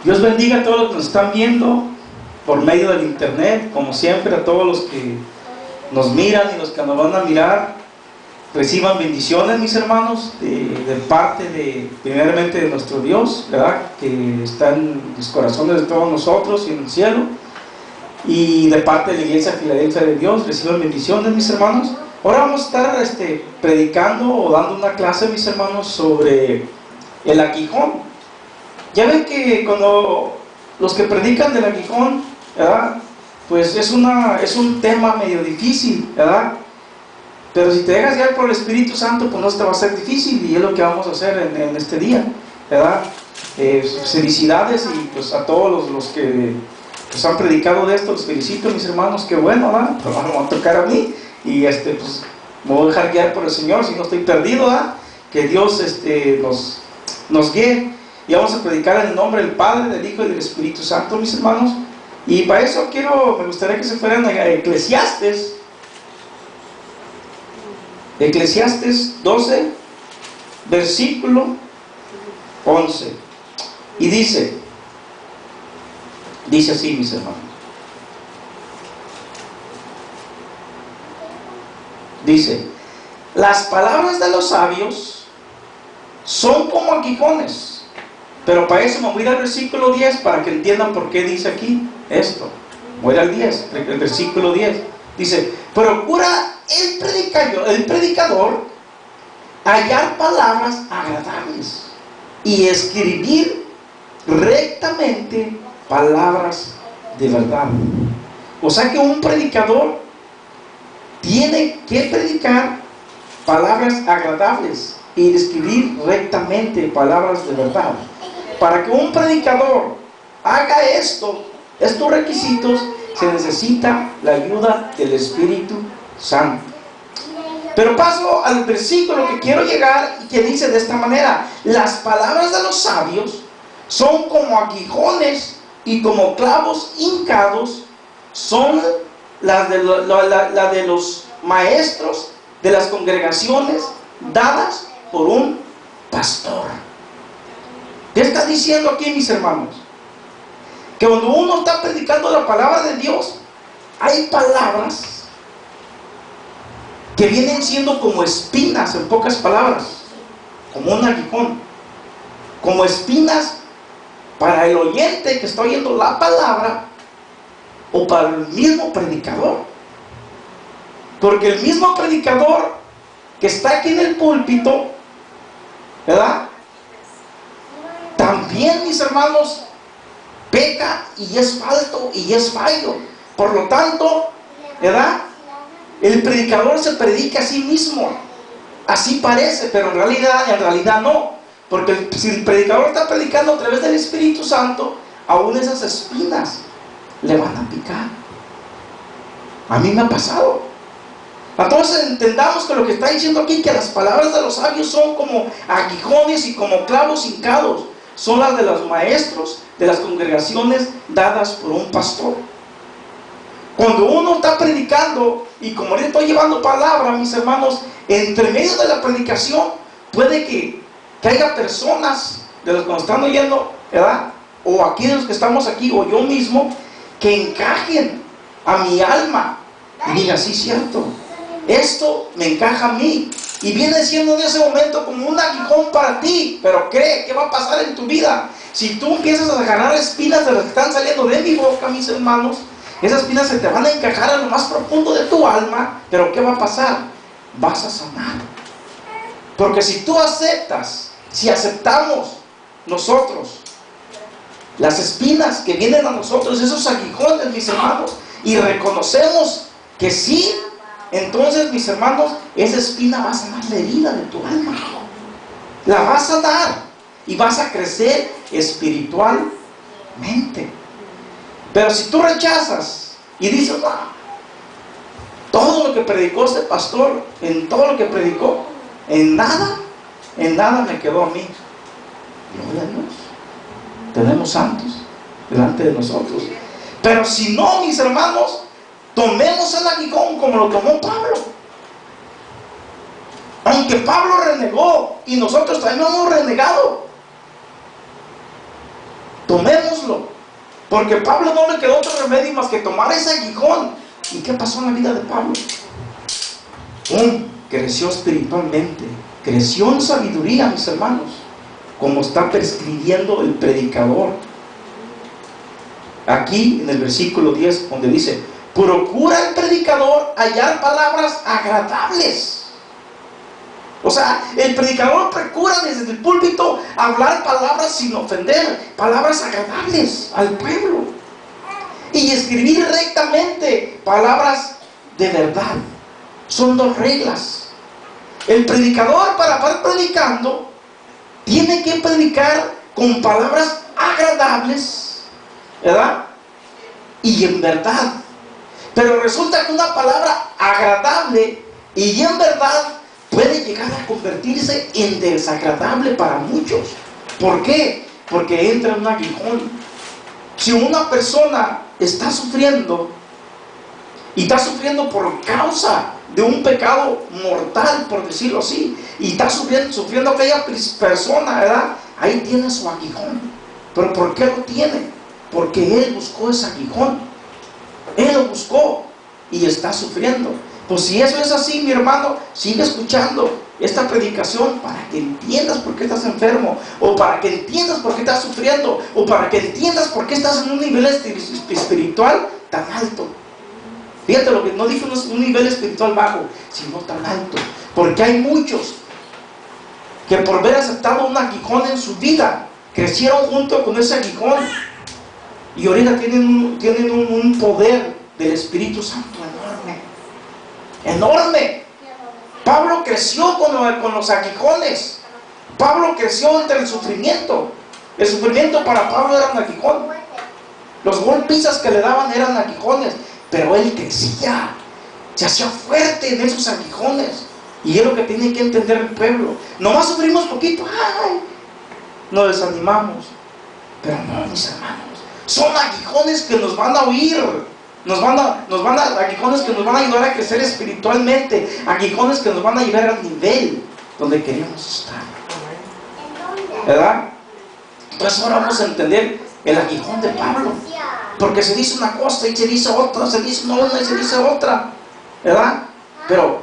Dios bendiga a todos los que nos están viendo por medio del internet, como siempre, a todos los que nos miran y los que nos van a mirar. Reciban bendiciones, mis hermanos, de parte de, primeramente, de nuestro Dios, ¿verdad?, que está en los corazones de todos nosotros y en el cielo, y de parte de la Iglesia Filadelfia de Dios. Reciban bendiciones, mis hermanos. Ahora vamos a estar predicando o dando una clase, mis hermanos, sobre el aguijón. Ya ven que cuando los que predican del aguijón, ¿verdad?, pues es un tema medio difícil, ¿verdad? Pero si te dejas guiar por el Espíritu Santo, pues no te va a ser difícil, y es lo que vamos a hacer en este día, ¿verdad? Felicidades, y pues a todos los que pues han predicado de esto, los felicito, mis hermanos. Qué bueno, ¿verdad? Pues vamos a tocar a mí, y pues me voy a dejar guiar por el Señor, si no estoy perdido, ¿verdad? Que Dios nos guíe. Y vamos a predicar en el nombre del Padre, del Hijo y del Espíritu Santo, mis hermanos. Y para eso me gustaría que se fueran a Eclesiastes 12, versículo 11. Y dice así, mis hermanos. Dice: las palabras de los sabios son como aguijones. Pero para eso me voy a ir al versículo 10 para que entiendan por qué dice aquí esto. Voy a ir al 10, el versículo 10. Dice: procura el predicador hallar palabras agradables y escribir rectamente palabras de verdad. O sea que un predicador tiene que predicar palabras agradables y escribir rectamente palabras de verdad. Para que un predicador haga estos requisitos, se necesita la ayuda del Espíritu Santo. Pero paso al versículo que quiero llegar, y que dice de esta manera: las palabras de los sabios son como aguijones y como clavos hincados son las de los maestros de las congregaciones dadas por un pastor. ¿Qué está diciendo aquí, mis hermanos? Que cuando uno está predicando la palabra de Dios, hay palabras que vienen siendo como espinas, en pocas palabras, como un aguijón, como espinas para el oyente que está oyendo la palabra, o para el mismo predicador. Porque el mismo predicador que está aquí en el púlpito, ¿verdad?, también, mis hermanos, peca y es falto y es fallo. Por lo tanto, ¿verdad?, el predicador se predica a sí mismo. Así parece, pero en realidad no. Porque si el predicador está predicando a través del Espíritu Santo, aún esas espinas le van a picar. A mí me ha pasado. Entonces entendamos que lo que está diciendo aquí, que las palabras de los sabios son como aguijones y como clavos hincados, son las de los maestros de las congregaciones dadas por un pastor. Cuando uno está predicando, y como ahorita estoy llevando palabra, mis hermanos, entre medio de la predicación puede que haya personas de los que nos están oyendo, ¿verdad?, o aquí de los que estamos aquí, o yo mismo, que encajen a mi alma y diga: sí, cierto, esto me encaja a mí. Y viene siendo en ese momento como un aguijón para ti. Pero ¿qué va a pasar en tu vida? Si tú empiezas a agarrar espinas de las que están saliendo de mi boca, mis hermanos, esas espinas se te van a encajar en lo más profundo de tu alma. Pero ¿qué va a pasar? Vas a sanar. Porque si tú si aceptamos nosotros las espinas que vienen a nosotros, esos aguijones, mis hermanos, y reconocemos que sí, entonces, mis hermanos, esa espina va a sanar la herida de tu alma. La va a sanar y vas a crecer espiritualmente. Pero si tú rechazas y dices: no, todo lo que predicó este pastor, en todo lo que predicó, en nada me quedó a mí. Gloria a Dios. Tenemos santos delante de nosotros. Pero si no, mis hermanos, tomemos el aguijón como lo tomó Pablo. Aunque Pablo renegó y nosotros también hemos renegado, tomemos hagámoslo. Porque Pablo no le quedó otro remedio más que tomar ese aguijón. ¿Y qué pasó en la vida de Pablo? Creció espiritualmente, creció en sabiduría, mis hermanos, como está prescribiendo el predicador. Aquí en el versículo 10, donde dice: procura el predicador hallar palabras agradables. O sea, el predicador procura desde el púlpito hablar palabras sin ofender, palabras agradables al pueblo, y escribir rectamente palabras de verdad. Son dos reglas. El predicador, para estar predicando, tiene que predicar con palabras agradables, ¿verdad? Y en verdad. Pero resulta que una palabra agradable y en verdad puede llegar a convertirse en desagradable para muchos. ¿Por qué? Porque entra en un aguijón. Si una persona está sufriendo, y está sufriendo por causa de un pecado mortal, por decirlo así, y está sufriendo aquella persona, ¿verdad? Ahí tiene su aguijón. ¿Pero por qué lo tiene? Porque él buscó ese aguijón. Él lo buscó y está sufriendo. Pues si eso es así, mi hermano, sigue escuchando esta predicación para que entiendas por qué estás enfermo, o para que entiendas por qué estás sufriendo, o para que entiendas por qué estás en un nivel espiritual tan alto. Fíjate, lo que no dijo, no es un nivel espiritual bajo, sino tan alto. Porque hay muchos que por haber aceptado un aguijón en su vida, crecieron junto con ese aguijón, y ahorita tienen un poder del Espíritu Santo enorme. Enorme. Pablo creció con los aguijones. Pablo creció entre el sufrimiento. El sufrimiento para Pablo era un aguijón. Los golpizas que le daban eran aguijones. Pero él crecía, se hacía fuerte en esos aguijones. Y es lo que tiene que entender el pueblo. Nomás sufrimos poquito, ¡ay!, nos desanimamos. Pero no, mis hermanos, son aguijones que nos van a oír. Aguijones que nos van a ayudar a crecer espiritualmente. Aguijones que nos van a llevar al nivel donde queremos estar, ¿verdad? Entonces ahora vamos a entender el aguijón de Pablo. Porque se dice una cosa y se dice otra, se dice una y se dice otra, ¿verdad? Pero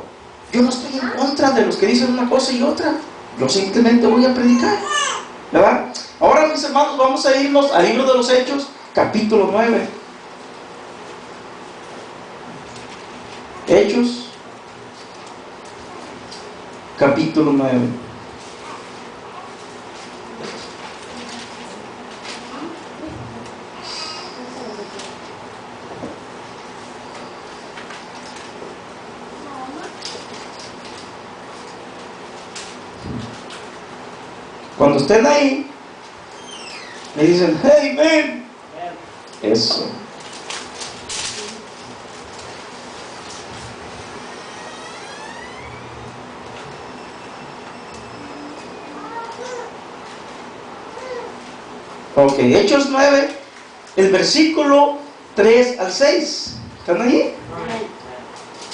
yo no estoy en contra de los que dicen una cosa y otra. Yo simplemente voy a predicar, ¿verdad? Ahora, mis hermanos, vamos a irnos al libro de los Hechos, capítulo 9. Hechos, capítulo 9. Cuando estén ahí, me dicen: hey, ven. Eso. Ok, Hechos 9, el versículo 3 al 6. ¿Están ahí?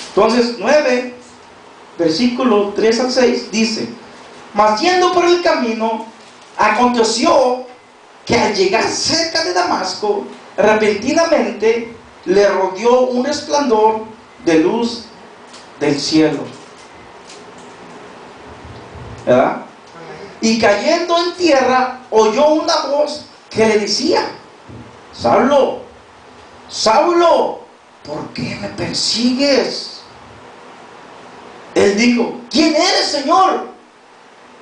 Entonces, 9, versículo 3 al 6, dice: mas yendo por el camino, aconteció que al llegar cerca de Damasco, repentinamente le rodeó un resplandor de luz del cielo, ¿verdad? Y cayendo en tierra, oyó una voz que le decía: Saulo, Saulo, ¿por qué me persigues? Él dijo: ¿quién eres, Señor?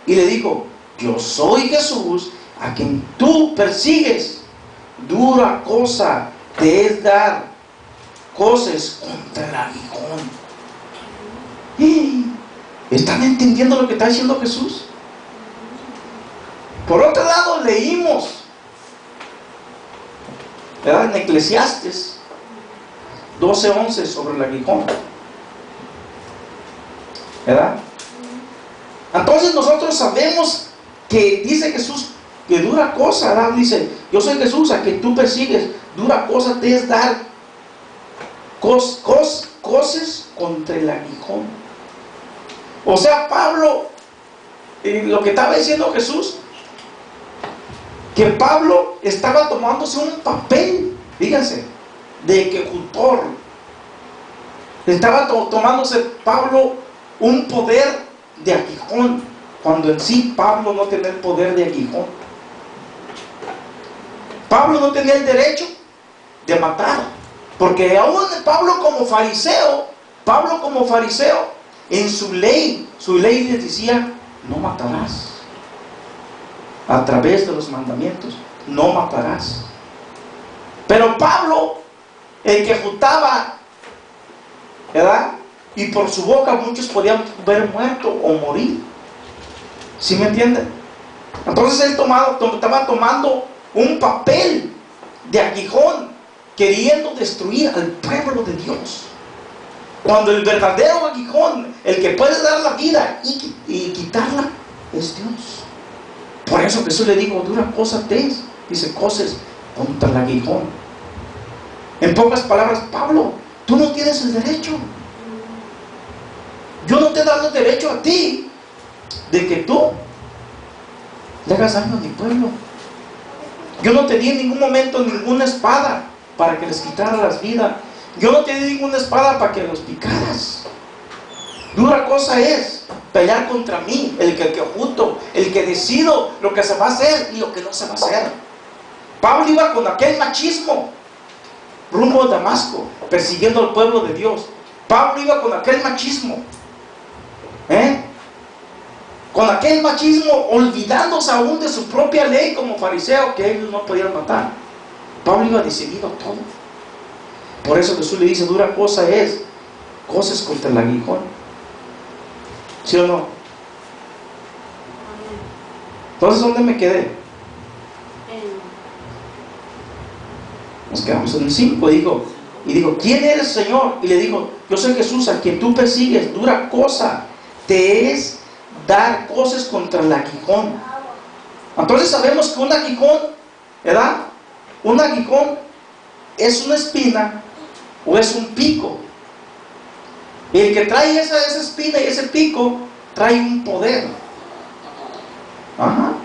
Y le dijo: yo soy Jesús, a quien tú persigues. Dura cosa te es dar coces contra el aguijón. ¿Están entendiendo lo que está diciendo Jesús? Por otro lado, leímos, ¿verdad?, en Eclesiastes 12:11 sobre el aguijón, ¿verdad? Entonces nosotros sabemos que dice Jesús que dura cosa, ¿verdad? Dice: yo soy Jesús, a quien tú persigues. Dura cosa te es dar coces contra el aguijón. O sea, Pablo, lo que estaba diciendo Jesús, que Pablo estaba tomándose un papel, fíjense, de ejecutor. Estaba tomándose Pablo un poder de aguijón, cuando en sí Pablo no tenía el poder de aguijón. Pablo no tenía el derecho de matar, porque aún Pablo como fariseo, en su ley les decía, no matarás. A través de los mandamientos, no matarás. Pero Pablo, el que ejecutaba, ¿verdad? Y por su boca muchos podían ver muerto o morir. ¿Sí me entienden? Entonces él estaba tomando un papel de aguijón, queriendo destruir al pueblo de Dios. Cuando el verdadero aguijón, el que puede dar la vida y quitarla, es Dios. Por eso Jesús le dijo, dura cosa te es, dice, coces contra el aguijón. En pocas palabras, Pablo, tú no tienes el derecho. Yo no te he dado el derecho a ti de que tú le hagas daño a mi pueblo. Yo no te di en ningún momento ninguna espada para que les quitara las vidas. Yo no te di ninguna espada para que los picaras. Dura cosa es pelear contra mí, el que ejecuto, el que decido lo que se va a hacer y lo que no se va a hacer. Pablo iba con aquel machismo rumbo a Damasco, persiguiendo al pueblo de Dios. Pablo iba con aquel machismo, con aquel machismo, olvidándose aún de su propia ley como fariseo, que ellos no podían matar. Pablo iba decidido a todo. Por eso Jesús le dice, dura cosa es, coces contra el aguijón. ¿Sí o no? Entonces, ¿dónde me quedé? Nos quedamos en el 5, y digo, ¿quién eres, Señor? Y le digo, yo soy Jesús, a quien tú persigues. Dura cosa te es dar cosas contra el aguijón. Entonces sabemos que un aguijón, ¿verdad? Un aguijón es una espina o es un pico. Y el que trae esa espina y ese pico trae un poder.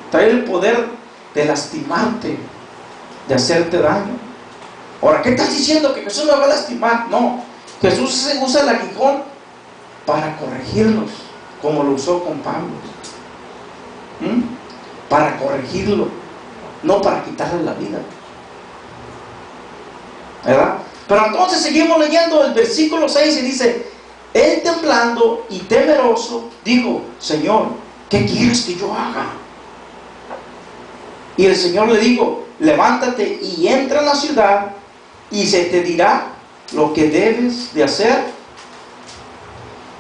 Trae el poder de lastimarte, de hacerte daño. Ahora, ¿qué estás diciendo? ¿Que Jesús me va a lastimar? No, Jesús usa el aguijón para corregirnos, como lo usó con Pablo. Para corregirlo, no para quitarle la vida, ¿verdad? Pero entonces seguimos leyendo el versículo 6 y dice, él temblando y temeroso dijo, Señor, ¿qué quieres que yo haga? Y el Señor le dijo, levántate y entra en la ciudad y se te dirá lo que debes de hacer.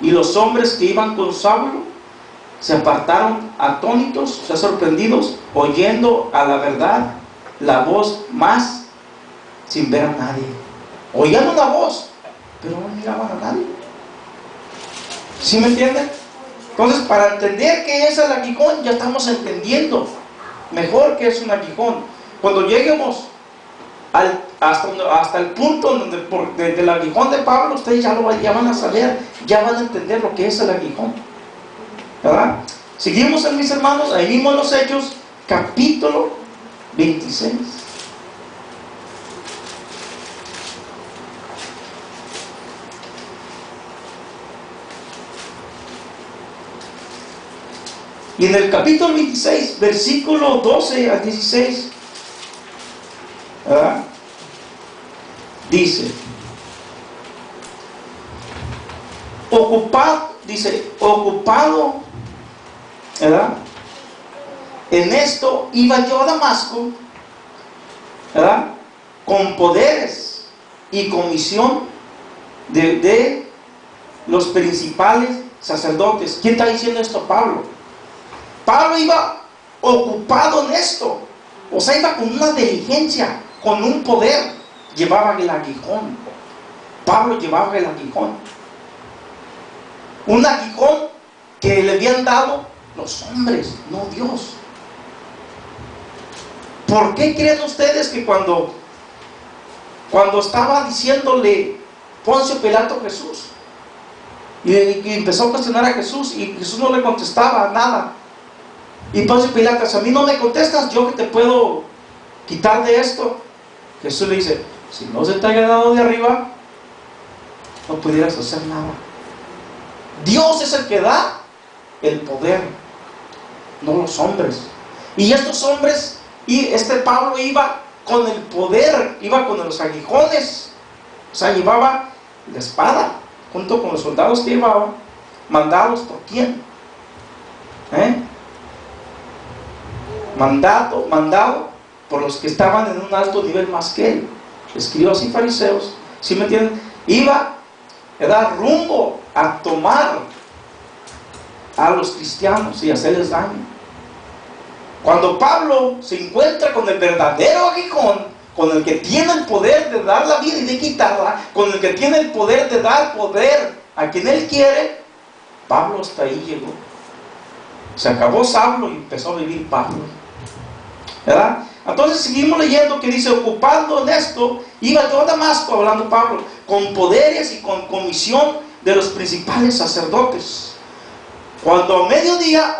Y los hombres que iban con Saulo se apartaron atónitos, o sea, sorprendidos, oyendo a la verdad la voz, más sin ver a nadie. Oían una voz, pero no miraban a nadie. ¿Sí me entienden? Entonces, para entender qué es el aguijón, ya estamos entendiendo mejor qué es un aguijón. Cuando lleguemos hasta el punto donde del aguijón de Pablo, ustedes ya van a saber, ya van a entender lo que es el aguijón, ¿verdad? Seguimos, mis hermanos, ahí mismo en los Hechos, capítulo 26. Y en el capítulo 26, versículo 12 al 16, ¿verdad? Dice, ocupado, ¿verdad? En esto iba yo a Damasco, ¿verdad? Con poderes y comisión de los principales sacerdotes. ¿Quién está diciendo esto? Pablo. Pablo iba ocupado en esto, o sea, iba con una diligencia, con un poder. Llevaba el aguijón. Pablo llevaba el aguijón. Un aguijón que le habían dado los hombres, no Dios. ¿Por qué creen ustedes que cuando estaba diciéndole Poncio Pilato a Jesús, y empezó a cuestionar a Jesús, y Jesús no le contestaba nada, Y Poncio Pilato, si a mí no me contestas, yo que te puedo quitar de esto. Jesús le dice, si no se te haya dado de arriba, no pudieras hacer nada. Dios es el que da el poder, no los hombres. Y estos hombres, y este Pablo iba con el poder, iba con los aguijones, o sea, llevaba la espada junto con los soldados que llevaba, mandados por quién, mandado por los que estaban en un alto nivel más que él, escribas y fariseos, ¿sí me entienden? Iba a dar rumbo a tomar a los cristianos y hacerles daño. Cuando Pablo se encuentra con el verdadero aguijón, con el que tiene el poder de dar la vida y de quitarla, con el que tiene el poder de dar poder a quien él quiere, Pablo hasta ahí llegó. Se acabó Saulo y empezó a vivir Pablo, ¿verdad? Entonces seguimos leyendo que dice, ocupando en esto, iba yo a Damasco, hablando Pablo, con poderes y con comisión de los principales sacerdotes. Cuando a mediodía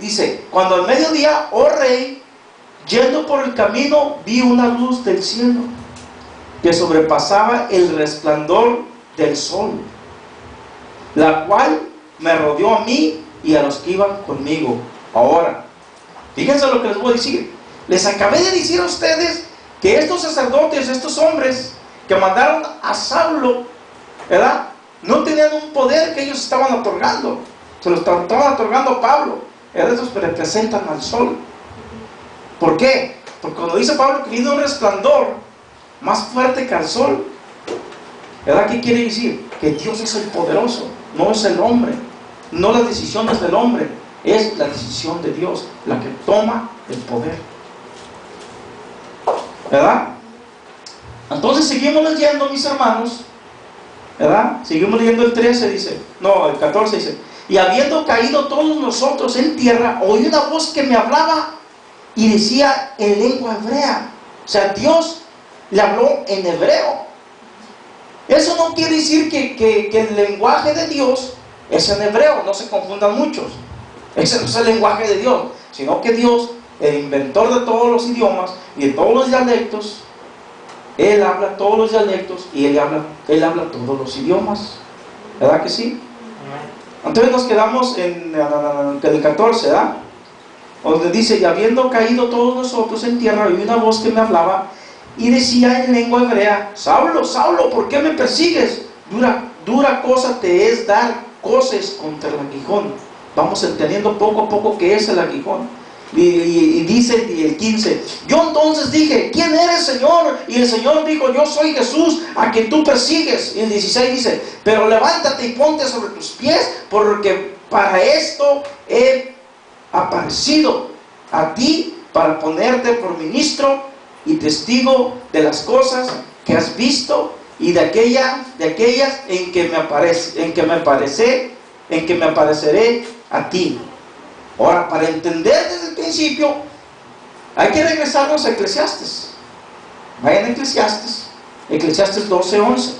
dice, cuando al mediodía, oh rey, yendo por el camino, vi una luz del cielo que sobrepasaba el resplandor del sol, la cual me rodeó a mí y a los que iban conmigo. Ahora, fíjense lo que les voy a decir. Les acabé de decir a ustedes que estos sacerdotes, estos hombres que mandaron a Saulo, ¿verdad?, no tenían un poder que ellos estaban otorgando, se lo estaban otorgando a Pablo. Estos representan al sol. ¿Por qué? Porque cuando dice Pablo que viene un resplandor más fuerte que al sol, ¿verdad? ¿Qué quiere decir? Que Dios es el poderoso, no es el hombre, no las decisiones del hombre, es la decisión de Dios la que toma el poder, ¿verdad? Entonces seguimos leyendo, mis hermanos, ¿verdad? Seguimos leyendo el 13, dice, no, el 14 dice, y habiendo caído todos nosotros en tierra, oí una voz que me hablaba y decía en lengua hebrea. O sea, Dios le habló en hebreo. Eso no quiere decir que el lenguaje de Dios es en hebreo, no se confundan muchos. Ese no es el lenguaje de Dios, sino que Dios, el inventor de todos los idiomas y de todos los dialectos, Él habla todos los dialectos y Él habla todos los idiomas. ¿Verdad que sí? Entonces nos quedamos en el 14, ¿verdad? Donde dice, y habiendo caído todos nosotros en tierra, oí una voz que me hablaba y decía en lengua hebrea, Saulo, Saulo, ¿por qué me persigues? Dura cosa te es dar coces contra el aguijón. Vamos entendiendo poco a poco qué es el aguijón. Y dice el 15, yo entonces dije, ¿quién eres, Señor? Y el Señor dijo, yo soy Jesús, a quien tú persigues. Y el 16 dice, pero levántate y ponte sobre tus pies, porque para esto he aparecido a ti, para ponerte por ministro y testigo de las cosas que has visto y de aquellas en que me apareceré a ti. Ahora, para entender desde el principio, hay que regresarnos a Eclesiastes. Vayan a Eclesiastes 12:11.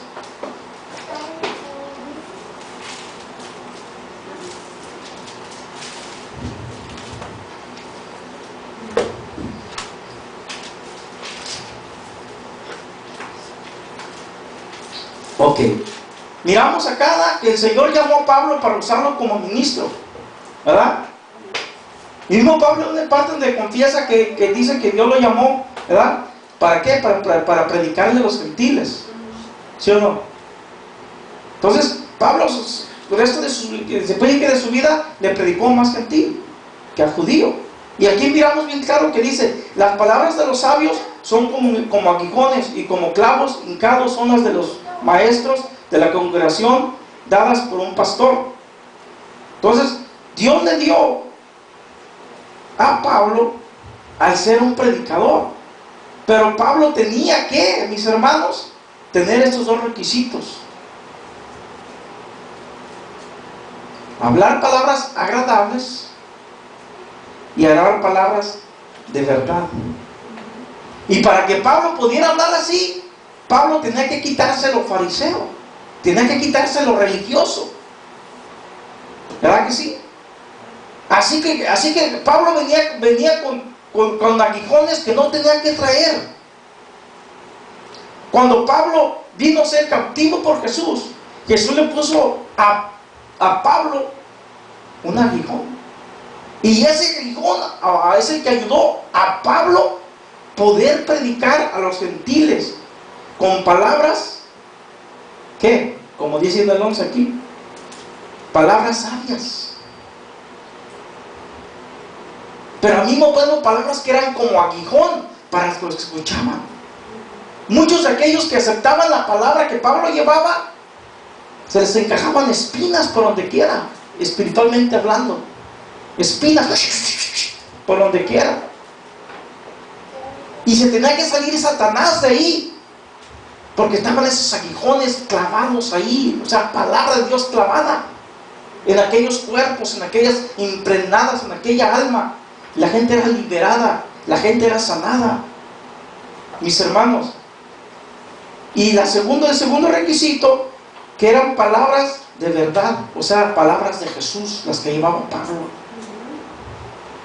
Ok, miramos acá que el Señor llamó a Pablo para usarlo como ministro, ¿verdad? Mismo Pablo en una parte donde confiesa que dice que Dios lo llamó, ¿verdad? ¿Para qué? Para predicarle a los gentiles, ¿sí o no? Entonces Pablo, por esto se puede decir que de su vida le predicó más gentil que a judío. Y aquí miramos bien claro que dice, las palabras de los sabios son como aguijones y como clavos hincados son las de los maestros de la congregación dadas por un pastor. Entonces Dios le dio a Pablo al ser un predicador, pero Pablo tenía que, mis hermanos, tener estos dos requisitos: hablar palabras agradables y hablar palabras de verdad. Y para que Pablo pudiera hablar así, Pablo tenía que quitarse lo fariseo, tenía que quitarse lo religioso, ¿verdad que sí? Así que Pablo venía con aguijones que no tenía que traer. Cuando Pablo vino a ser cautivo por Jesús, Jesús le puso a Pablo un aguijón. Y ese aguijón es el que ayudó a Pablo poder predicar a los gentiles con palabras, ¿qué? Como dice el 11 aquí, palabras sabias. Pero al mismo tiempo palabras que eran como aguijón para los que escuchaban. Muchos de aquellos que aceptaban la palabra que Pablo llevaba, se les encajaban espinas por donde quiera, espiritualmente hablando. Espinas por donde quiera. Y se tenía que salir Satanás de ahí, porque estaban esos aguijones clavados ahí, o sea, palabra de Dios clavada en aquellos cuerpos, en aquellas impregnadas, en aquella alma. La gente era liberada, la gente era sanada, mis hermanos. Y el segundo requisito, que eran palabras de verdad, o sea, palabras de Jesús, las que llevaba Pablo.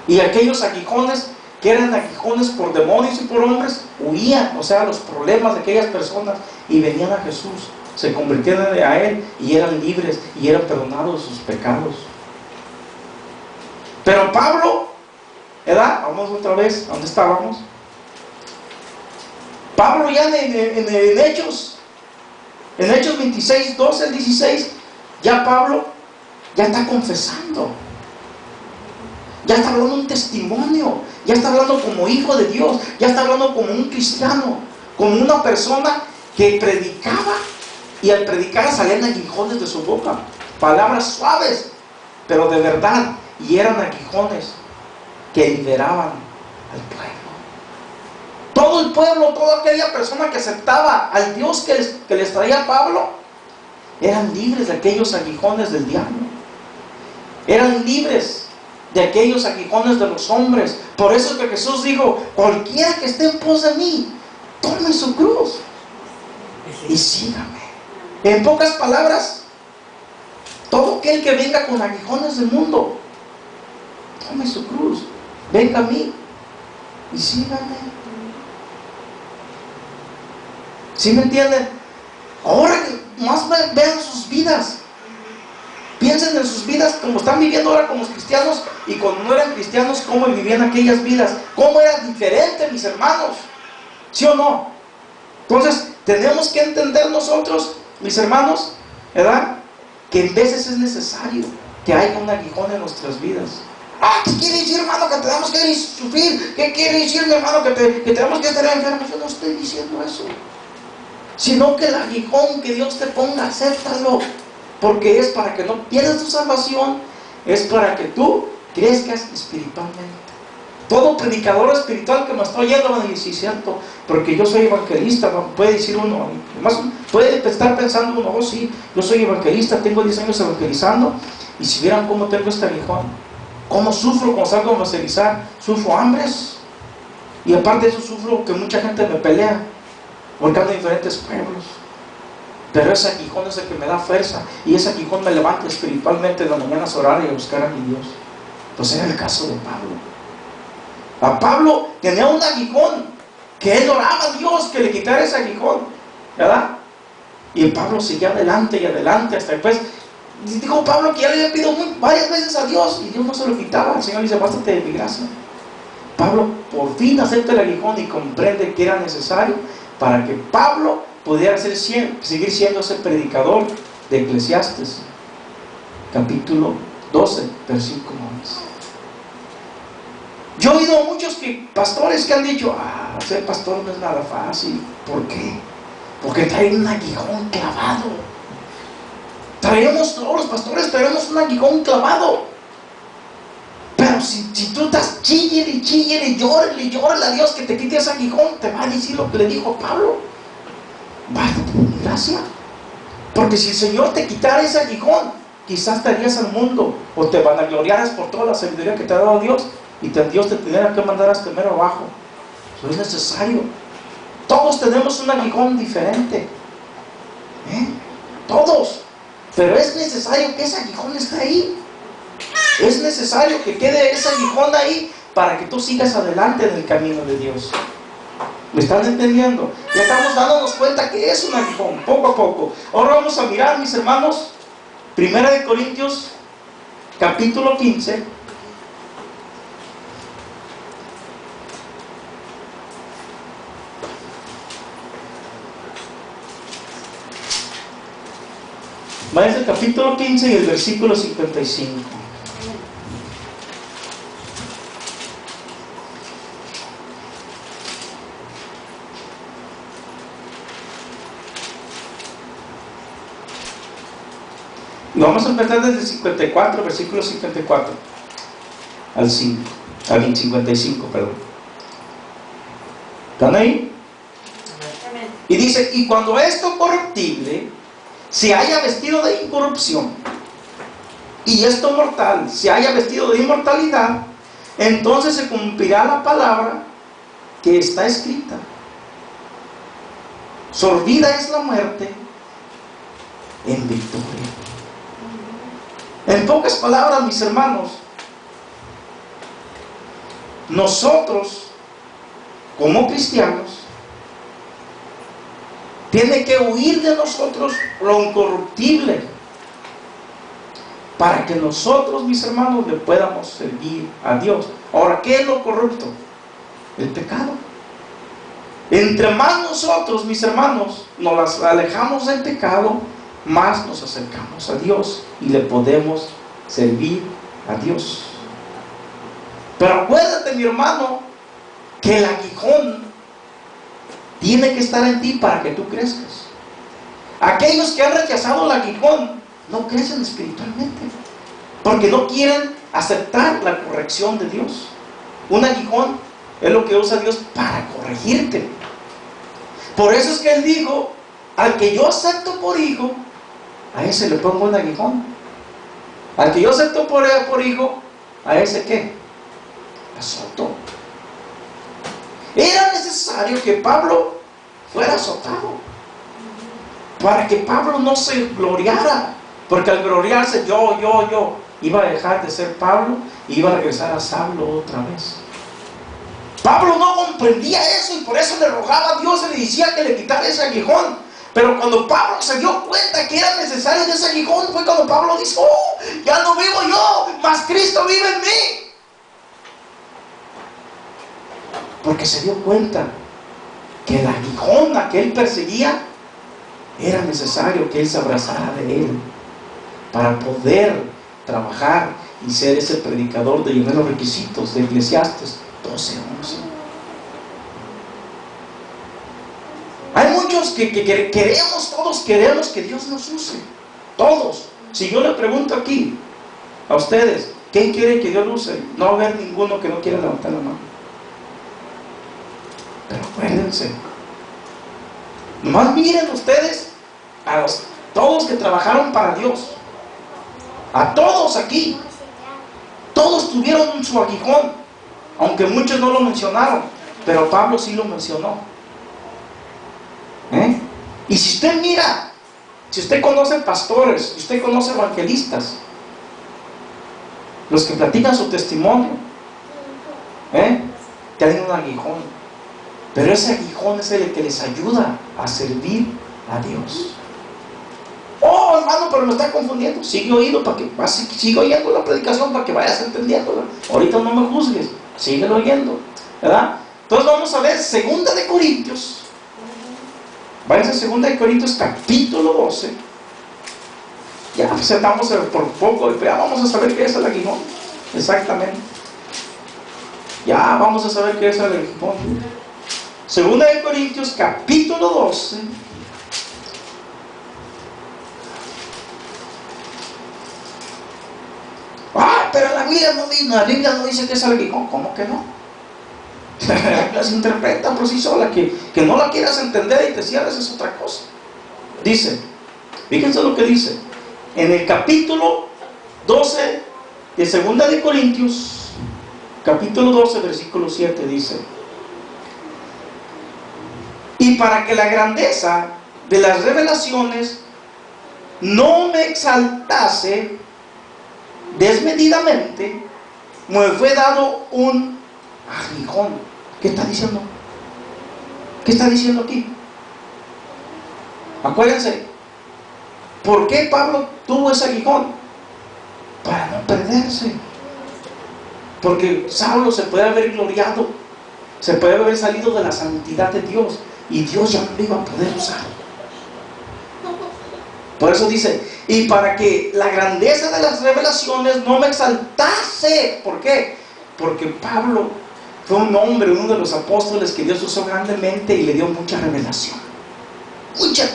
Y aquellos aguijones, que eran aguijones por demonios y por hombres, huían, o sea, los problemas de aquellas personas, y venían a Jesús, se convertían a Él, y eran libres, y eran perdonados sus pecados. Pero Pablo, ¿verdad? Vamos otra vez, ¿dónde estábamos? Pablo ya en Hechos 26, 12 al 16, ya Pablo ya está confesando, ya está hablando un testimonio, ya está hablando como hijo de Dios, ya está hablando como un cristiano, como una persona que predicaba, y al predicar salían aguijones de su boca, palabras suaves, pero de verdad, y eran aguijones que liberaban al pueblo. Todo el pueblo, toda aquella persona que aceptaba al Dios que les traía a Pablo, eran libres de aquellos aguijones del diablo. Eran libres de aquellos aguijones de los hombres. Por eso es que Jesús dijo: cualquiera que esté en pos de mí, tome su cruz y sígame. En pocas palabras, todo aquel que venga con aguijones del mundo, tome su cruz, venga a mí y sígame. ¿Sí me entienden? Ahora más vean sus vidas, piensen en sus vidas, como están viviendo ahora como cristianos, y cuando no eran cristianos, cómo vivían aquellas vidas, cómo era diferente, mis hermanos, ¿sí o no? Entonces tenemos que entender nosotros, mis hermanos, ¿verdad?, que en veces es necesario que haya un aguijón en nuestras vidas. ¿Qué quiere decir, hermano, que tenemos que sufrir? ¿Qué quiere decir, mi hermano, que tenemos que estar enfermos? Yo no estoy diciendo eso, sino que el aguijón que Dios te ponga, acéptalo, porque es para que no pierdas tu salvación, es para que tú crezcas espiritualmente. Todo predicador espiritual que me está oyendo va a decir: sí, cierto, porque yo soy evangelista. Puede decir uno, además puede estar pensando uno: oh sí, yo soy evangelista, tengo 10 años evangelizando, y si vieran cómo tengo este aguijón, cómo sufro cuando salgo a evangelizar, sufro hambres, y aparte de eso sufro que mucha gente me pelea, porque ando en diferentes pueblos. Pero ese aguijón es el que me da fuerza, y ese aguijón me levanta espiritualmente en la mañana a orar y a buscar a mi Dios. Pues era el caso de Pablo. A Pablo tenía un aguijón, que él oraba a Dios que le quitara ese aguijón, ¿verdad? Y Pablo seguía adelante y adelante, hasta después dijo Pablo que ya le había pedido varias veces a Dios, y Dios no se lo quitaba. El Señor dice: bástate de mi gracia. Pablo por fin acepta el aguijón y comprende que era necesario para que Pablo pudiera seguir siendo ese predicador de Eclesiastes, capítulo 12, versículo 11. Yo he oído a muchos pastores que han dicho: ser pastor no es nada fácil. ¿Por qué? Porque traen un aguijón clavado. Todos los pastores traemos un aguijón clavado. Pero si tú estás chille y llórale a Dios que te quite ese aguijón, te va a decir lo que le dijo Pablo: bástate de mi gracia. Porque si el Señor te quitara ese aguijón, quizás te harías al mundo, o te vanagloriaras por toda la sabiduría que te ha dado Dios, y Dios te tuviera que mandar hasta mero abajo. Eso es necesario. Todos tenemos un aguijón diferente, todos, pero es necesario que ese aguijón esté ahí. Es necesario que quede ese aguijón ahí para que tú sigas adelante en el camino de Dios. ¿Me están entendiendo? Ya estamos dándonos cuenta que es un aguijón, poco a poco. Ahora vamos a mirar, mis hermanos, 1 Corintios, capítulo 15. Vaya al capítulo 15 y el versículo 55. Lo vamos a empezar desde el 54, versículo 54 al 5, al 55, perdón. ¿Están ahí? Y dice, y cuando esto corruptible se haya vestido de incorrupción, y esto mortal se haya vestido de inmortalidad, entonces se cumplirá la palabra que está escrita: sorbida es la muerte en victoria. En pocas palabras, mis hermanos, nosotros como cristianos tiene que huir de nosotros lo incorruptible para que nosotros, mis hermanos, le podamos servir a Dios. Ahora, ¿qué es lo corrupto? El pecado. Entre más nosotros, mis hermanos, nos alejamos del pecado, más nos acercamos a Dios y le podemos servir a Dios. Pero acuérdate, mi hermano, que el aguijón tiene que estar en ti para que tú crezcas. Aquellos que han rechazado el aguijón no crecen espiritualmente porque no quieren aceptar la corrección de Dios. Un aguijón es lo que usa Dios para corregirte. Por eso es que Él dijo: al que yo acepto por hijo, a ese le pongo un aguijón. Al que yo acepto por hijo, ¿a ese qué? Azoto. Era necesario que Pablo fuera azotado para que Pablo no se gloriara, porque al gloriarse yo, iba a dejar de ser Pablo y iba a regresar a Saulo otra vez. Pablo no comprendía eso y por eso le rogaba a Dios y le decía que le quitara ese aguijón. Pero cuando Pablo se dio cuenta que era necesario ese aguijón, fue cuando Pablo dijo: oh, ya no vivo yo, mas Cristo vive en mí. Porque se dio cuenta que el aguijón a que él perseguía era necesario que él se abrazara de él para poder trabajar y ser ese predicador de llenar los requisitos de Eclesiastes 12:11. Hay muchos que queremos, todos queremos que Dios nos use. Todos. Si yo le pregunto aquí a ustedes, ¿quién quiere que Dios use? No va a haber ninguno que no quiera levantar la mano. Pero acuérdense, nomás miren ustedes a todos que trabajaron para Dios. A todos aquí. Todos tuvieron su aguijón, aunque muchos no lo mencionaron, pero Pablo sí lo mencionó. Y si usted mira, si usted conoce pastores, si usted conoce evangelistas, los que platican su testimonio, tienen un aguijón, pero ese aguijón es el que les ayuda a servir a Dios. Oh, hermano, pero me está confundiendo. Sigue oyendo la predicación para que vayas entendiéndola. Ahorita no me juzgues, síguelo oyendo, ¿verdad? Entonces vamos a ver 2 de Corintios. Váyanse a 2 de Corintios capítulo 12. Ya pues estamos por poco, ya vamos a saber qué es el aguijón. Exactamente. Ya vamos a saber qué es el aguijón. 2 de Corintios capítulo 12. Pero la Biblia no dice que es el aguijón. ¿Cómo que no? Las interpreta por sí sola. Que no la quieras entender y te cierres es otra cosa. Dice, fíjense lo que dice en el capítulo 12 de 2 de Corintios, capítulo 12, versículo 7, dice: y para que la grandeza de las revelaciones no me exaltase desmedidamente me fue dado un aguijón. ¿Qué está diciendo? ¿Qué está diciendo aquí? Acuérdense, ¿por qué Pablo tuvo ese aguijón? Para no perderse. Porque Saulo se puede haber gloriado, se puede haber salido de la santidad de Dios, y Dios ya no lo iba a poder usar. Por eso dice, y para que la grandeza de las revelaciones no me exaltase. ¿Por qué? Porque Pablo fue un hombre, uno de los apóstoles que Dios usó grandemente y le dio mucha revelación. Mucha.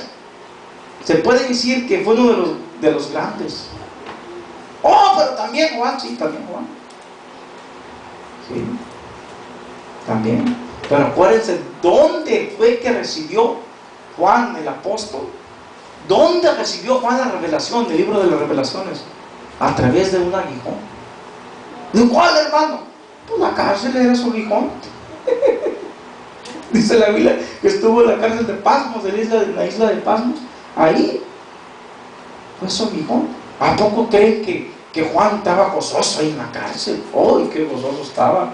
Se puede decir que fue uno de los grandes. Oh, pero también Juan, sí, también Juan. Sí, también. Pero acuérdense, ¿dónde fue que recibió Juan el apóstol? ¿Dónde recibió Juan la revelación del libro de las revelaciones? A través de un aguijón. ¿De cuál, hermano? Pues la cárcel era su aguijón. Dice la Biblia que estuvo en la cárcel de Pasmos, de la isla de Pasmos. Ahí fue su aguijón. ¿A poco creen que Juan estaba gozoso ahí en la cárcel? ¡Ay, qué gozoso estaba!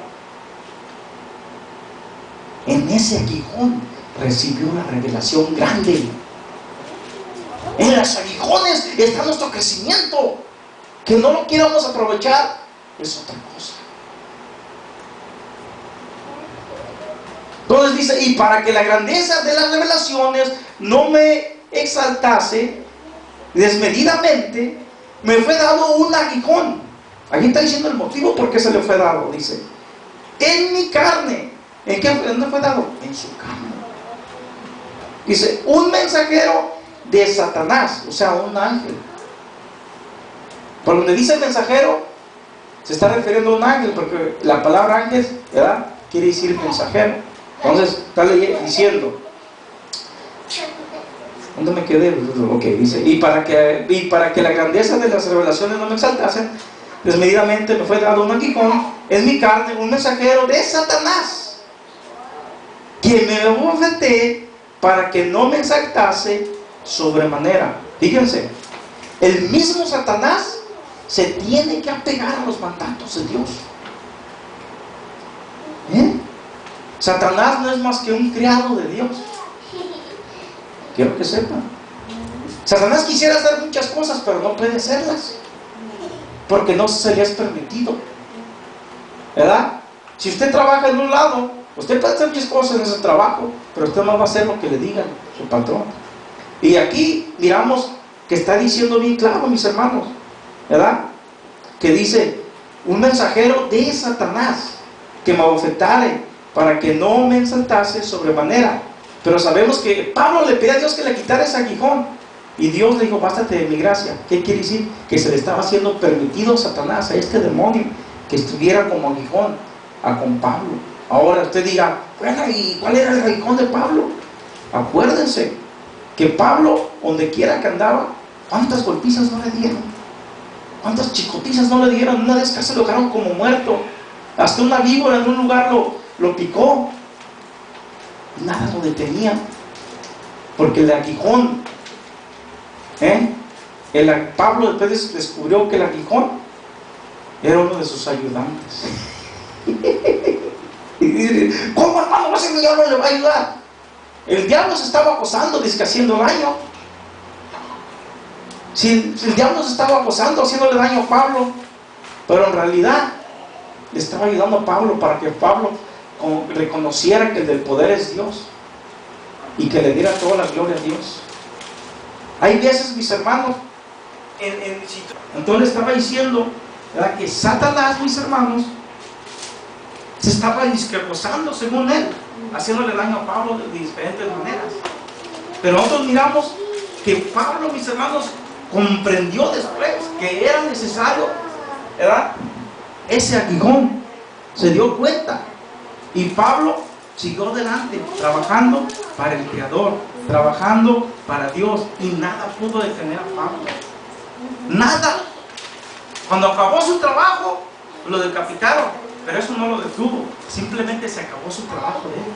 En ese aguijón recibió una revelación grande. En los aguijones está nuestro crecimiento. Que no lo quieramos aprovechar es otra cosa. Entonces dice, y para que la grandeza de las revelaciones no me exaltase desmedidamente, me fue dado un aguijón. Aquí está diciendo el motivo por qué se le fue dado. Dice, en mi carne. ¿Dónde fue dado? En su carne. Dice, un mensajero de Satanás, o sea, un ángel. Por donde dice mensajero, se está refiriendo a un ángel, porque la palabra ángel, ¿verdad?, quiere decir mensajero. Entonces, está diciendo, ¿dónde me quedé? Ok, dice, y para que la grandeza de las revelaciones no me exaltasen desmedidamente, me fue dado un aguijón en mi carne, un mensajero de Satanás, que me bofeté para que no me exaltase sobremanera. Fíjense, el mismo Satanás se tiene que apegar a los mandatos de Dios. Satanás no es más que un criado de Dios. Quiero que sepan. Satanás quisiera hacer muchas cosas, pero no puede hacerlas, porque no se le es permitido, ¿verdad? Si usted trabaja en un lado, usted puede hacer muchas cosas en ese trabajo, pero usted no va a hacer lo que le diga su patrón. Y aquí miramos que está diciendo bien claro, mis hermanos, ¿verdad? Que dice, un mensajero de Satanás que me abofetare para que no me exaltase sobremanera. Pero sabemos que Pablo le pidió a Dios que le quitara ese aguijón, y Dios le dijo, bástate de mi gracia. ¿Qué quiere decir? Que se le estaba haciendo permitido a Satanás, a este demonio, que estuviera como aguijón con Pablo. Ahora usted dirá, bueno, ¿y cuál era el aguijón de Pablo? Acuérdense que Pablo, donde quiera que andaba, ¿cuántas golpizas no le dieron? ¿Cuántas chicotizas no le dieron? Una vez casi lo dejaron como muerto. Hasta una víbora en un lugar lo picó. Nada lo detenía, porque el aguijón, Pablo después descubrió que el aguijón era uno de sus ayudantes. Y dice, ¿cómo, hermano? Ese diablo le va a ayudar. El diablo se estaba acosando, dice que haciendo daño. Si el diablo se estaba acosando, haciéndole daño a Pablo, pero en realidad le estaba ayudando a Pablo para que Pablo reconociera que el del poder es Dios y que le diera toda la gloria a Dios. Hay veces, mis hermanos, entonces estaba diciendo, ¿verdad?, que Satanás, mis hermanos, se estaba gozando según él, haciéndole daño a Pablo de diferentes maneras. Pero nosotros miramos que Pablo, mis hermanos, comprendió después que era necesario, ¿verdad?, ese aguijón. Se dio cuenta, y Pablo siguió adelante, trabajando para el Creador, trabajando para Dios, y nada pudo detener a Pablo. Nada. Cuando acabó su trabajo, lo decapitaron, pero eso no lo detuvo. Simplemente se acabó su trabajo de él.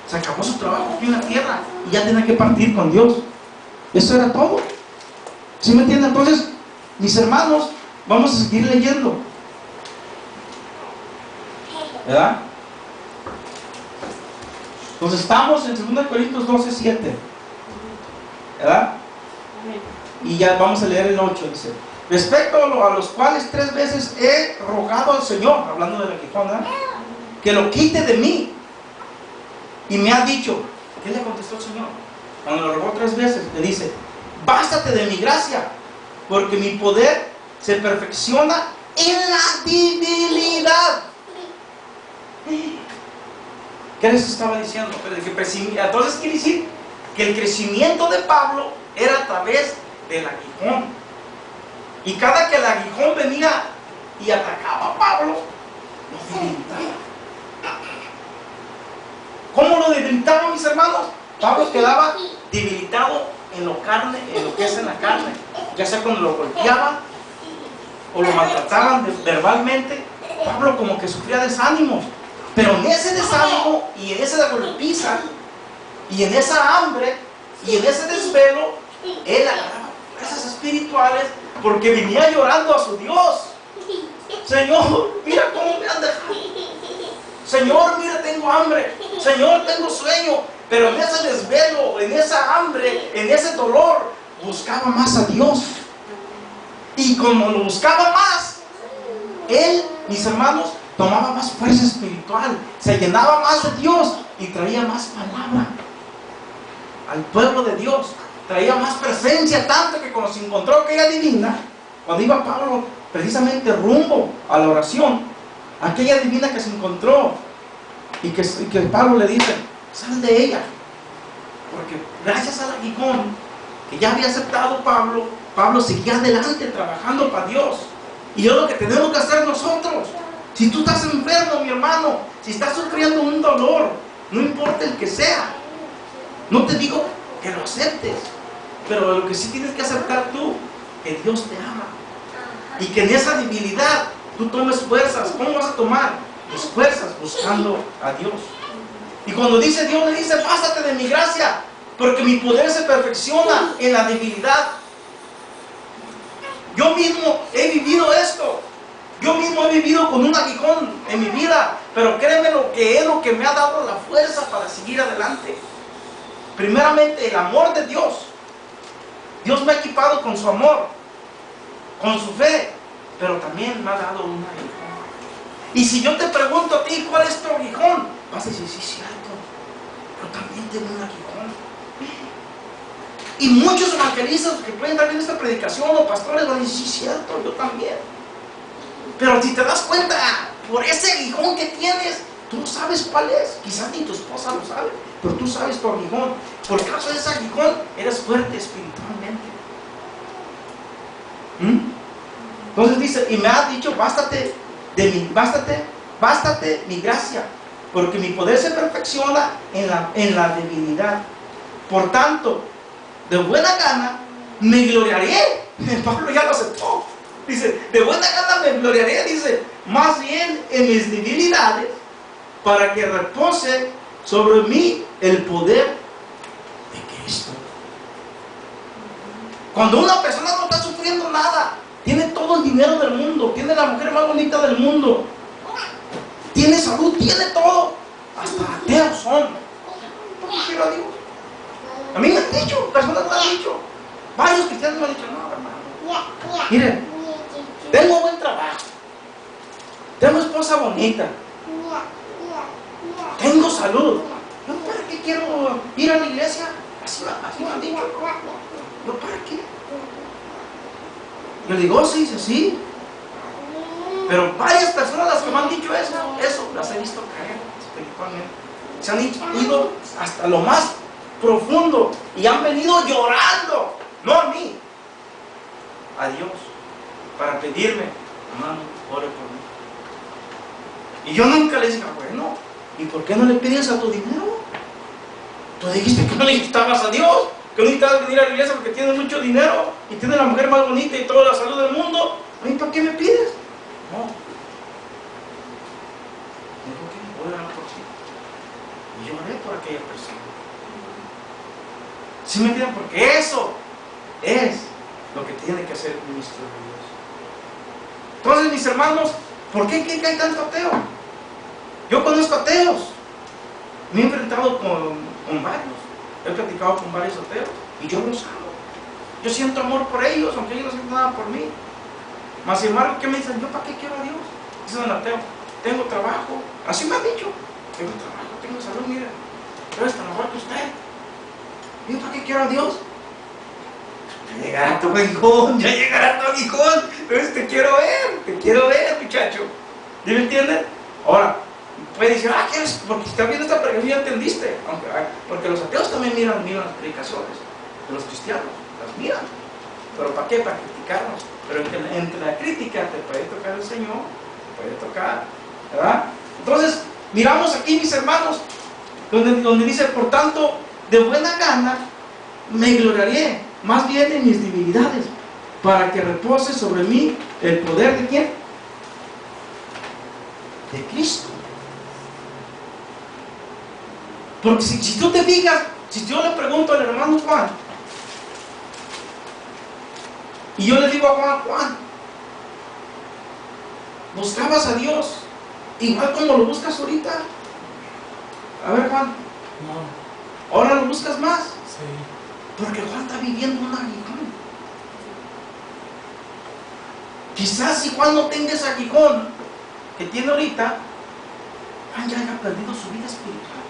Se acabó su trabajo aquí en la tierra, y ya tenía que partir con Dios. Eso era todo. ¿Sí me entienden? Entonces, mis hermanos, Vamos a seguir leyendo, ¿verdad? Entonces estamos en 2 Corintios 12:7, ¿verdad? Y ya vamos a leer el 8, dice: respecto a los cuales 3 veces he rogado al Señor, hablando del aguijón, ¿verdad?, que lo quite de mí. Y me ha dicho, ¿qué le contestó el Señor? Cuando lo rogó 3 veces, le dice: bástate de mi gracia, porque mi poder se perfecciona en la debilidad. ¿Qué les estaba diciendo? Entonces quiere decir que el crecimiento de Pablo era a través del aguijón. Y cada que el aguijón venía y atacaba a Pablo, lo debilitaba. ¿Cómo lo debilitaba, mis hermanos? Pablo quedaba debilitado en lo que es en la carne, ya sea cuando lo golpeaban o lo maltrataban verbalmente. Pablo como que sufría desánimos, pero en ese desánimo y en esa golpiza y en esa hambre y en ese desvelo, él agarraba fuerzas espirituales, porque venía llorando a su Dios. Señor, mira cómo me han dejado. Señor, mira, tengo hambre. Señor, tengo sueño. Pero en ese desvelo, en esa hambre, en ese dolor, buscaba más a Dios. Y como lo buscaba más, él, mis hermanos, tomaba más fuerza espiritual, se llenaba más de Dios y traía más palabra al pueblo de Dios. Traía más presencia, tanto que cuando se encontró aquella divina, cuando iba Pablo precisamente rumbo a la oración, aquella divina que se encontró y que Pablo le dice: sal de ella, porque gracias al aguijón que ya había aceptado Pablo seguía adelante trabajando para Dios. Y es lo que tenemos que hacer nosotros. Si tú estás enfermo, mi hermano, si estás sufriendo un dolor, no importa el que sea, no te digo que lo aceptes, pero lo que sí tienes que aceptar tú, que Dios te ama y que en esa debilidad tú tomes fuerzas. ¿Cómo vas a tomar tus fuerzas? Buscando a Dios. Y cuando dice Dios, le dice: pásate de mi gracia, porque mi poder se perfecciona en la debilidad. Yo mismo he vivido esto. Yo mismo he vivido con un aguijón en mi vida, pero créeme lo que es lo que me ha dado la fuerza para seguir adelante. Primeramente, el amor de Dios. Dios me ha equipado con su amor, con su fe, pero también me ha dado un aguijón. Y si yo te pregunto a ti, ¿cuál es tu aguijón?, vas a decir: sí, cierto, yo también tengo un aguijón. Y muchos evangelistas que pueden estar viendo esta predicación, o pastores, van a decir: sí, cierto, yo también. Pero si te das cuenta, por ese aguijón que tienes, tú no sabes cuál es. Quizás ni tu esposa lo sabe, pero tú sabes tu aguijón. Por causa de ese aguijón, eres fuerte espiritualmente. Entonces dice: y me ha dicho: bástate mi gracia, porque mi poder se perfecciona en la debilidad. Por tanto, de buena gana me gloriaré. Pablo ya lo aceptó. Dice: de buena gana me gloriaré, dice, más bien en mis debilidades, para que repose sobre mí el poder de Cristo. Cuando una persona no está sufriendo nada, tiene todo el dinero del mundo, tiene la mujer más bonita del mundo, tiene salud, tiene todo, hasta ateos son. ¿Por qué lo digo? A mí me han dicho, personas me han dicho, varios cristianos me han dicho: no, hermano, miren, tengo buen trabajo, tengo esposa bonita, tengo salud, ¿yo para qué quiero ir a la iglesia? Así me han dicho. ¿Yo para qué? Yo digo: sí, sí. Pero varias personas las que me han dicho eso las he visto caer espiritualmente. Se han ido hasta lo más profundo y han venido llorando, no a mí, a Dios, para pedirme: hermano, ore por mí. Y yo nunca les dije: bueno, ¿y por qué no le pides a tu dinero? Tú dijiste que no necesitabas a Dios, que no necesitabas venir a la iglesia porque tienes mucho dinero y tienes la mujer más bonita y toda la salud del mundo. ¿A mí para qué me pides? No. Dijo: que voy a orar por ti. Y yo oré por aquella persona. ¿Sí me entienden? Porque eso es lo que tiene que hacer el ministro de Dios. Entonces, mis hermanos, ¿por qué creen que hay tanto ateo? Yo conozco ateos. Me he enfrentado con varios. He platicado con varios ateos. Y yo los amo. Yo siento amor por ellos, aunque ellos no sienten nada por mí. Mas sin embargo, ¿qué me dicen? ¿Yo para qué quiero a Dios? Dicen el ateo, tengo trabajo. Así me han dicho. Tengo trabajo, tengo salud, mira. Yo estoy mejor que usted. ¿Yo para qué quiero a Dios? Ya llegará tu aguijón, ya llegará tu aguijón. Entonces te quiero ver, muchacho. ¿Sí me entienden? Ahora, puede decir, ¿quieres? Porque si estás viendo esta predicación ya entendiste. Porque los ateos también miran las predicaciones de los cristianos, las miran. ¿Pero para qué? Para criticarnos. Pero entre la crítica te puede tocar el Señor, te puede tocar, ¿verdad? Entonces, miramos aquí, mis hermanos, donde dice, por tanto, de buena gana me gloriaré, más bien en mis debilidades, para que repose sobre mí el poder de ¿quién? De Cristo. Porque si tú te fijas, si yo le pregunto al hermano Juan, y yo le digo a Juan, ¿buscabas a Dios igual como lo buscas ahorita? A ver, Juan. No. ¿Ahora lo buscas más? Sí. Porque Juan está viviendo un aguijón. Quizás si Juan no tenga ese aguijón que tiene ahorita, Juan ya haya perdido su vida espiritual.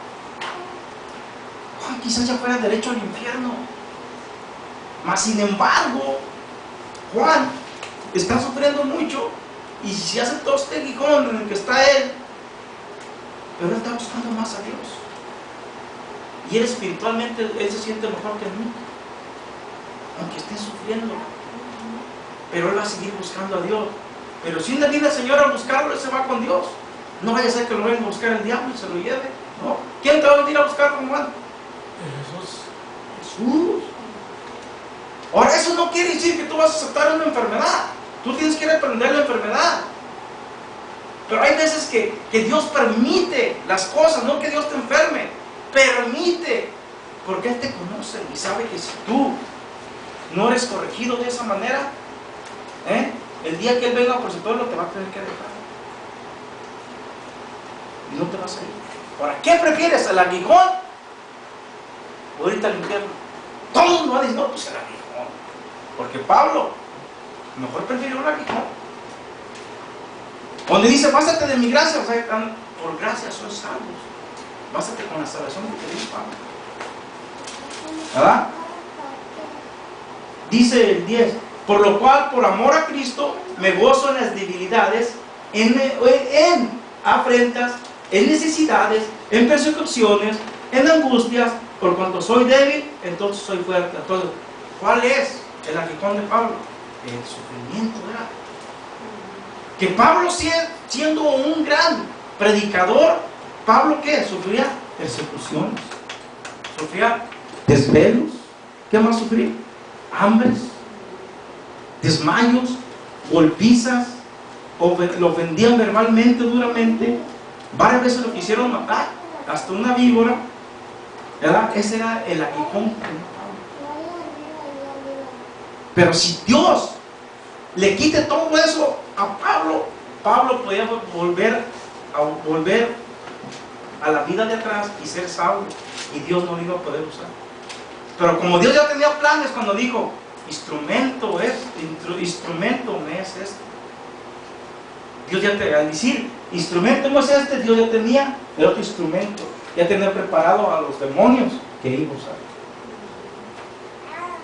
Juan quizás ya fuera derecho al infierno. Mas sin embargo, Juan está sufriendo mucho y si hace todo este aguijón en el que está él, pero él está buscando más a Dios. Y él espiritualmente, él se siente mejor que nunca, aunque esté sufriendo. Pero él va a seguir buscando a Dios. Pero si él viene al Señor a buscarlo, él se va con Dios. No vaya a ser que lo venga a buscar el diablo y se lo lleve. No. ¿Quién te va a venir a buscar con Juan? Jesús. Jesús. Ahora, eso no quiere decir que tú vas a aceptar una enfermedad. Tú tienes que reprender la enfermedad. Pero hay veces que Dios permite las cosas, no que Dios te enferme. Permite. Porque Él te conoce y sabe que si tú no eres corregido de esa manera, el día que Él venga por su pueblo te va a tener que dejar. Y no te vas a ir. Ahora, ¿qué prefieres? ¿El aguijón? ¿O ahorita el infierno? Todos nos van a decir, no, pues el aguijón. Porque Pablo mejor prefirió el aguijón. Donde dice, bástate de mi gracia, o sea, por gracia sois salvos. Bástate con la salvación que te dio Pablo. ¿Verdad? Dice el 10, por lo cual, por amor a Cristo, me gozo en las debilidades, en afrentas, en necesidades, en persecuciones, en angustias, por cuanto soy débil, entonces soy fuerte. Entonces, ¿cuál es el aguijón de Pablo? El sufrimiento, ¿verdad? Que Pablo, siendo un gran predicador, ¿Pablo qué? Sufría persecuciones, sufría desvelos. ¿Qué más sufría? Hambres, desmayos, golpizas, lo ofendían verbalmente, duramente. Varias veces lo quisieron matar, hasta una víbora, ¿verdad? Ese era el aguijón. Pero si Dios le quite todo eso a Pablo, Pablo podía volver a la vida de atrás y ser salvo, y Dios no lo iba a poder usar. Pero como Dios ya tenía planes cuando dijo, instrumento me es este. Dios ya te, al decir, instrumento no es este, Dios ya tenía el otro instrumento, ya tenía preparado a los demonios que iba a usar.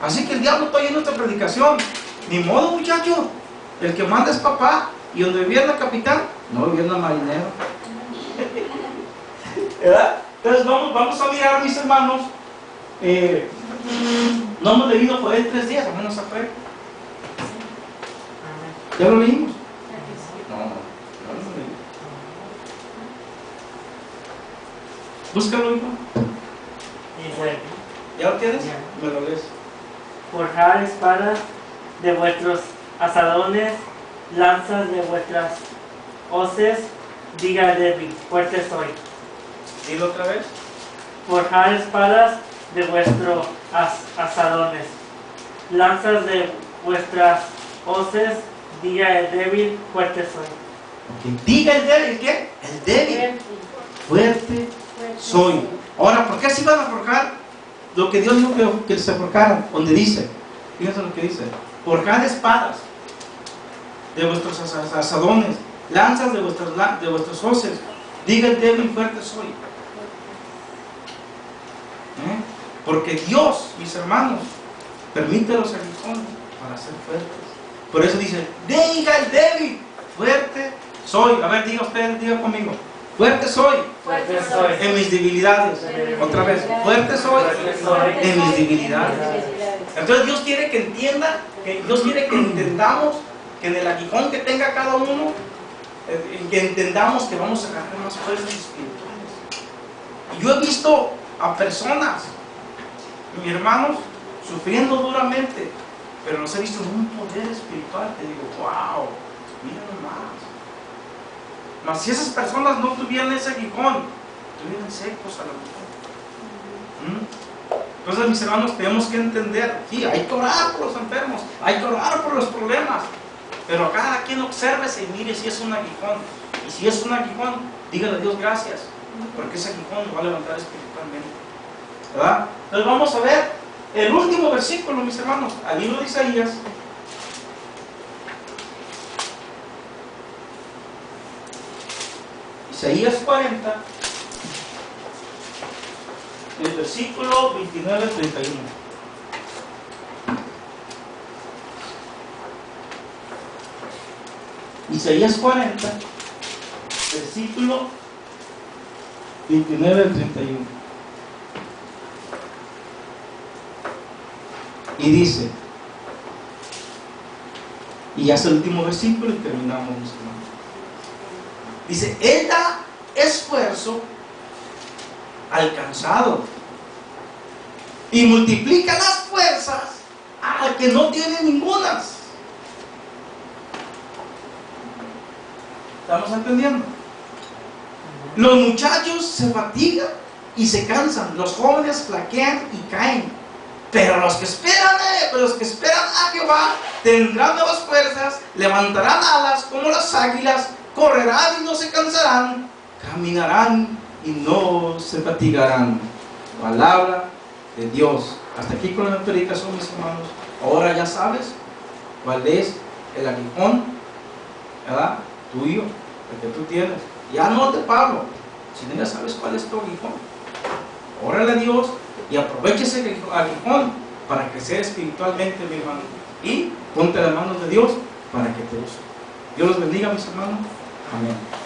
Así que el diablo está oyendo esta predicación. Ni modo, muchacho, el que manda es papá, y donde gobierna capitán, no gobierna marinero. ¿Verdad? Entonces vamos a mirar, mis hermanos, no hemos leído Joel 3 días, al menos a Joel. ¿Ya lo leímos? No lo leímos. Búscalo, hijo. Dice, ¿Ya lo tienes? Ya. Me lo lees. forjar espadas de vuestros asadones, lanzas de vuestras hoces, diga débil, fuerte soy. Dilo otra vez. Forjar espadas de vuestros asadones, lanzas de vuestras hoces, Diga el débil, fuerte soy. Ok, diga el débil, ¿qué? El débil, fuerte soy. Ahora, ¿por qué así van a forjar lo que Dios dijo que se forjaran? Donde dice, fíjense lo que dice: forjad espadas de vuestros asadones, lanzas de vuestros hoces. Diga el débil, fuerte soy. Porque Dios, mis hermanos, permite los aguijones para ser fuertes. Por eso dice: diga el débil, fuerte soy. A ver, diga usted, diga conmigo: fuerte soy, Fuerte soy. en mis debilidades. Otra vez: fuerte soy, en mis debilidades. Entonces Dios quiere que entienda, Dios quiere que entendamos que en el aguijón que tenga cada uno, que entendamos que vamos a ganar más fuerzas espirituales. Y yo he visto a personas, mis hermanos, sufriendo duramente, pero los he visto en un poder espiritual que digo: wow, mira nomás. Mas si esas personas no tuvieran ese aguijón, estuvieran secos a lo mejor. Entonces, mis hermanos, tenemos que entender, sí, hay que orar por los enfermos, hay que orar por los problemas, pero cada quien obsérvese y mire si es un aguijón. Y si es un aguijón, dígale a Dios gracias, porque ese aguijón lo va a levantar espiritualmente, ¿verdad? Entonces vamos a ver el último versículo, mis hermanos, al libro de Isaías. Isaías 40, el versículo 29 al 31. Isaías 40, versículo 29 al 31. Y dice, y ya es el último versículo y terminamos, mis hermanos. Dice: Él da esfuerzo al cansado y multiplica las fuerzas al que no tiene ningunas. ¿Estamos entendiendo? Los muchachos se fatigan y se cansan, los jóvenes flaquean y caen, pero los que esperan a Jehová tendrán nuevas fuerzas, levantarán alas como las águilas, correrán y no se cansarán, caminarán y no se fatigarán. Palabra de Dios. Hasta aquí con la predicación, mis hermanos. Ahora ya sabes cuál es el aguijón, ¿verdad? Tuyo, el que tú tienes. Ya no te Pablo, si ya sabes cuál es tu aguijón. Órale a Dios y aprovecha ese aguijón para crecer espiritualmente, mi hermano. Y ponte las manos de Dios para que te use. Dios los bendiga, mis hermanos. Amén.